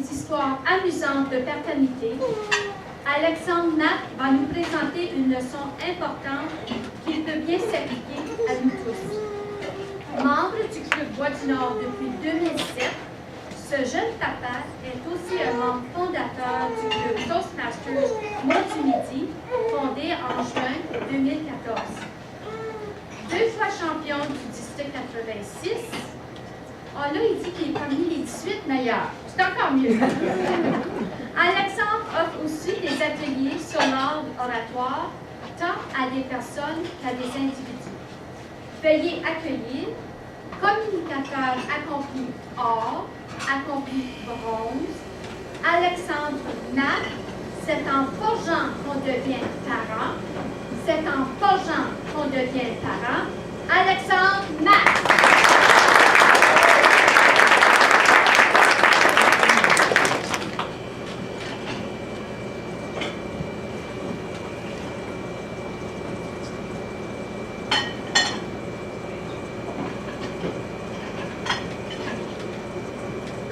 des histoires amusantes de paternité, Alexandre Nat va nous présenter une leçon importante qui peut bien s'appliquer à nous tous. Membre du Club Bois du Nord depuis 2007, ce jeune papa est aussi un membre fondateur du Club Toastmasters Mont du Midi, fondé en juin 2014. 2 fois champion du district 86, là, il dit qu'il est parmi les 18 meilleurs. C'est encore mieux. Alexandre offre aussi des ateliers sur l'art oratoire, tant à des personnes qu'à des individus. Veuillez accueillir communicateur accompli or, accompli bronze, Alexandre Nat. C'est en forgeant qu'on devient parent. C'est en forgeant qu'on devient parent. Alexandre Nat.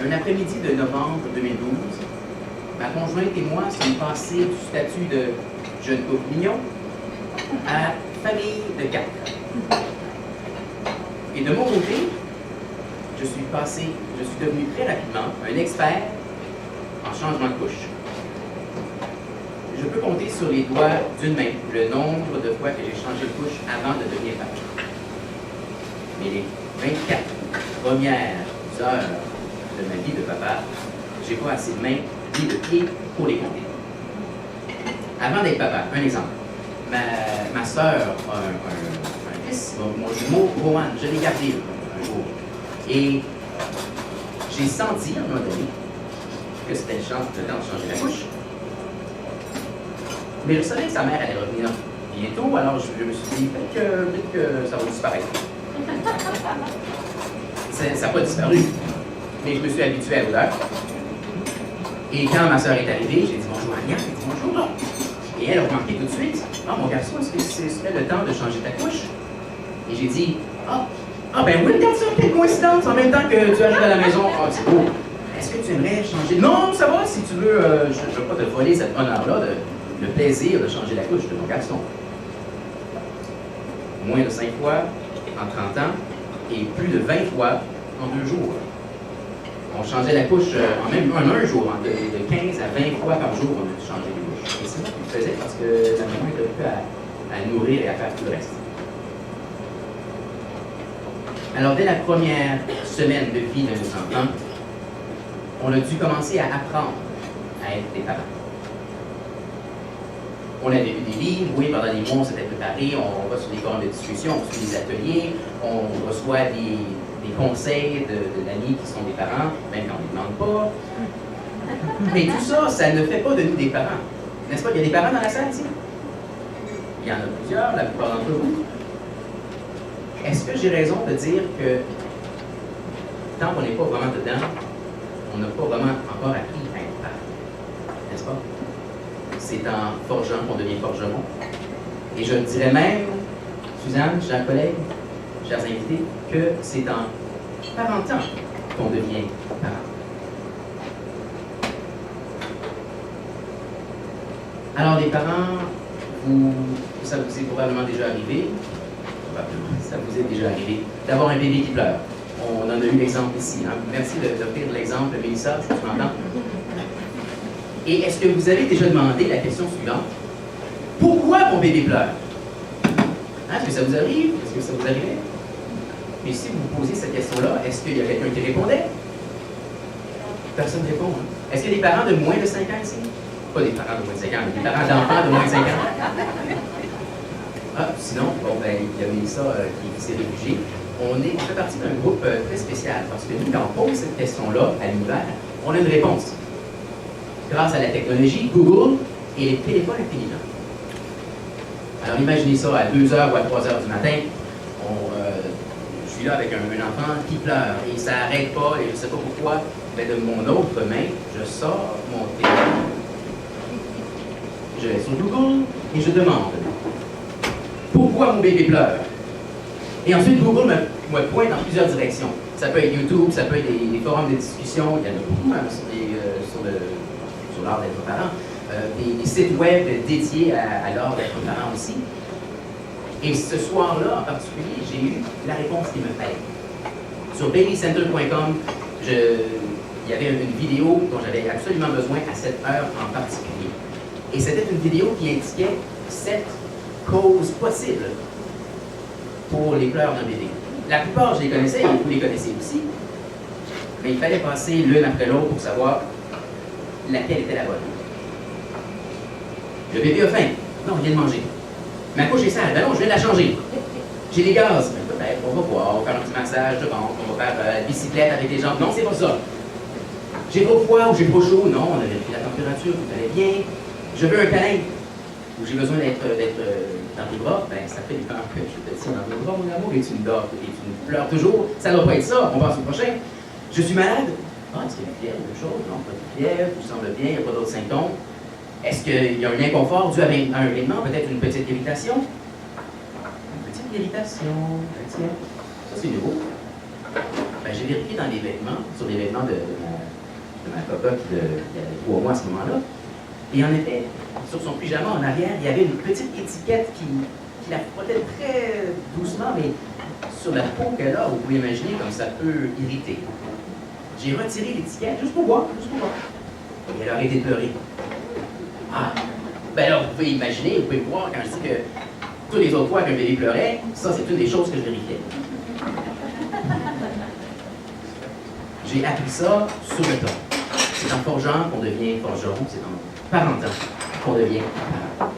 Un après-midi de novembre 2012, ma conjointe et moi sommes passés du statut de jeune couple mignon à famille de 4. Et de mon côté, je suis devenu très rapidement un expert en changement de couche. Je peux compter sur les doigts d'une main le nombre de fois que j'ai changé de couche avant de devenir papa. Mais les 24 premières heures de ma vie de papa, j'ai pas assez de mains ni de pieds pour les compter. Avant d'être papa, un exemple. Ma soeur a un fils, mon jumeau, Rohan, je l'ai gardé un jour. Et j'ai senti, à un moment donné, que c'était le temps de changer la couche. Mais je savais que sa mère allait revenir bientôt, alors je me suis dit, peut-être que ça va disparaître. Ça n'a pas disparu, mais je me suis habitué à l'odeur. Et quand ma soeur est arrivée, j'ai dit bonjour Agnès, j'ai dit bonjour. Et elle a remarqué tout de suite, mon garçon, est-ce que c'était le temps de changer ta couche? Et j'ai dit, ben oui, regarde ça, quelle coïncidence, en même temps que tu arrives à la maison, c'est beau. Est-ce que tu aimerais changer? Non, ça va, si tu veux, je ne veux pas te voler cet honneur-là, le plaisir de changer la couche de mon garçon. Moins de 5 fois en 30 ans et plus de 20 fois en 2 jours. On changeait la couche en même un jour, de 15 à 20 fois par jour, on a changé les couches. Et c'est moi qui le faisais parce que la maman était occupée à nourrir et à faire tout le reste. Alors, dès la première semaine de vie de nos enfants, on a dû commencer à apprendre à être des parents. On avait lu des livres, oui, pendant des mois, on s'était préparé, on va sur des forums de discussion, on suit des ateliers, on reçoit des conseils d'amis qui sont des parents, même quand on ne les demande pas. Mais tout ça, ça ne fait pas de nous des parents. N'est-ce pas? Il y a des parents dans la salle ici? Il y en a plusieurs, la plupart d'entre vous. Est-ce que j'ai raison de dire que tant qu'on n'est pas vraiment dedans, on n'a pas vraiment encore appris à être parent? N'est-ce pas? C'est en forgeant qu'on devient forgeron. Et je dirais même, Suzanne, chers collègues, chers invités, que c'est en parentant qu'on devient parent. Alors, les parents, ça vous est probablement déjà arrivé, ça vous est déjà arrivé, d'avoir un bébé qui pleure. On en a eu l'exemple ici. Hein? Merci d'offrir l'exemple, Mélissa, si tu m'entends. Et est-ce que vous avez déjà demandé la question suivante? Pourquoi mon bébé pleure? Hein? Est-ce que ça vous arrive? Est-ce que ça vous arrivait? Mais si vous vous posez cette question-là, est-ce qu'il y a quelqu'un qui répondait? Personne ne répond. Hein? Est-ce qu'il y a des parents de moins de 5 ans ici? Pas des parents de moins de 5 ans, mais des parents d'enfants de moins de 5 ans. Sinon, il y a Mélissa qui s'est réfugiée. On fait partie d'un groupe très spécial parce que nous, quand on pose cette question-là à l'univers, on a une réponse. Grâce à la technologie, Google et les téléphones intelligents. Alors imaginez ça à 2h ou à 3h du matin, je suis là avec un enfant qui pleure et ça n'arrête pas et je ne sais pas pourquoi, mais de mon autre main, je sors mon téléphone, je vais sur Google et je demande pourquoi mon bébé pleure. Et ensuite Google me pointe dans plusieurs directions. Ça peut être YouTube, ça peut être des forums de discussion, il y en a beaucoup hein, sur l'art d'être parent. Des sites web dédiés à l'art d'être parent aussi. Et ce soir-là, en particulier, j'ai eu la réponse qu'il me fallait. Sur babycenter.com, il y avait une vidéo dont j'avais absolument besoin à cette heure en particulier. Et c'était une vidéo qui indiquait 7 causes possibles pour les pleurs d'un bébé. La plupart, je les connaissais et vous les connaissez aussi. Mais il fallait passer l'une après l'autre pour savoir laquelle était la bonne. Le bébé a faim. Non, il vient de manger. Ma couche est sale. Ben non, je viens de la changer. J'ai des gaz. Ben, peut-être, on va voir, on va faire un petit massage de ventre, on va faire la bicyclette avec les jambes. Non, c'est pas ça. J'ai trop froid ou j'ai trop chaud. Non, on a vérifié la température, tout allait bien. Je veux un câlin. Ou j'ai besoin d'être dans tes bras. Ben, ça fait du temps que je te tiens dans tes bras, mon amour, et tu me dors, et tu me pleures toujours. Ça ne doit pas être ça. On passe au prochain. Je suis malade. Ah, est-ce qu'il y a une fièvre, quelque chose? Non, pas de fièvre, tout semble bien, il n'y a pas d'autres symptômes. Est-ce qu'il y a un inconfort dû à un événement, peut-être une petite irritation? Une petite irritation, tiens, ça c'est nouveau. Ben, j'ai vérifié dans les vêtements, sur les vêtements de ma cocotte il y a 3 mois à ce moment-là. Et en effet, sur son pyjama en arrière, il y avait une petite étiquette qui la frottait très doucement, mais sur la peau qu'elle a, vous pouvez imaginer comme ça peut irriter. J'ai retiré l'étiquette juste pour voir, Et elle a arrêté de pleurer. Ah, ben là, vous pouvez imaginer, vous pouvez voir quand je dis que toutes les autres fois qu'un bébé pleurait, ça c'est une des choses que je vérifiais. J'ai appris ça sur le temps. C'est en forgeant qu'on devient forgeron, c'est en parentant qu'on devient parent.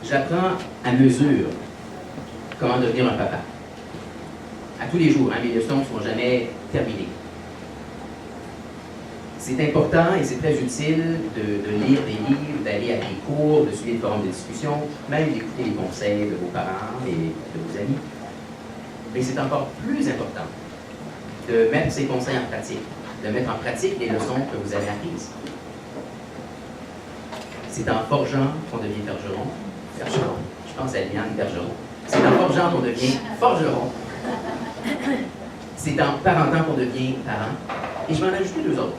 J'apprends à mesure comment devenir un papa. À tous les jours, hein, mes leçons ne sont jamais terminées. C'est important et c'est très utile de lire des livres, d'aller à des cours, de suivre des forums de discussion, même d'écouter les conseils de vos parents et de vos amis. Mais c'est encore plus important de mettre ces conseils en pratique, de mettre en pratique les leçons que vous avez apprises. C'est en forgeant qu'on devient forgeron. Je pense à Eliane Bergeron. C'est en forgeant qu'on devient forgeron. C'est en parentant qu'on devient parent. Et je vais en ajouter 2 autres.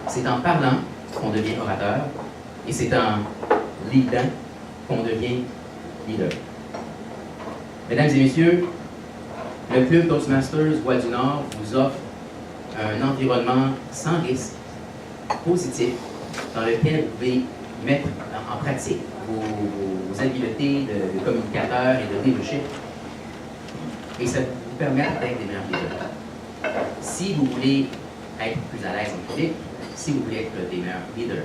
C'est en parlant qu'on devient orateur. Et c'est en leadant qu'on devient leader. Mesdames et messieurs, le Club Toastmasters Voix du Nord vous offre un environnement sans risque, positif, dans lequel vous pouvez mettre en pratique vos habiletés de communicateur et de leadership. Et ça vous permet d'être des meilleurs leaders. Si vous voulez être plus à l'aise en public, si vous voulez être des meilleurs leaders,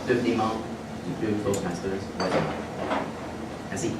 devenez membre du Club Toastmasters Voix du Nord. Merci.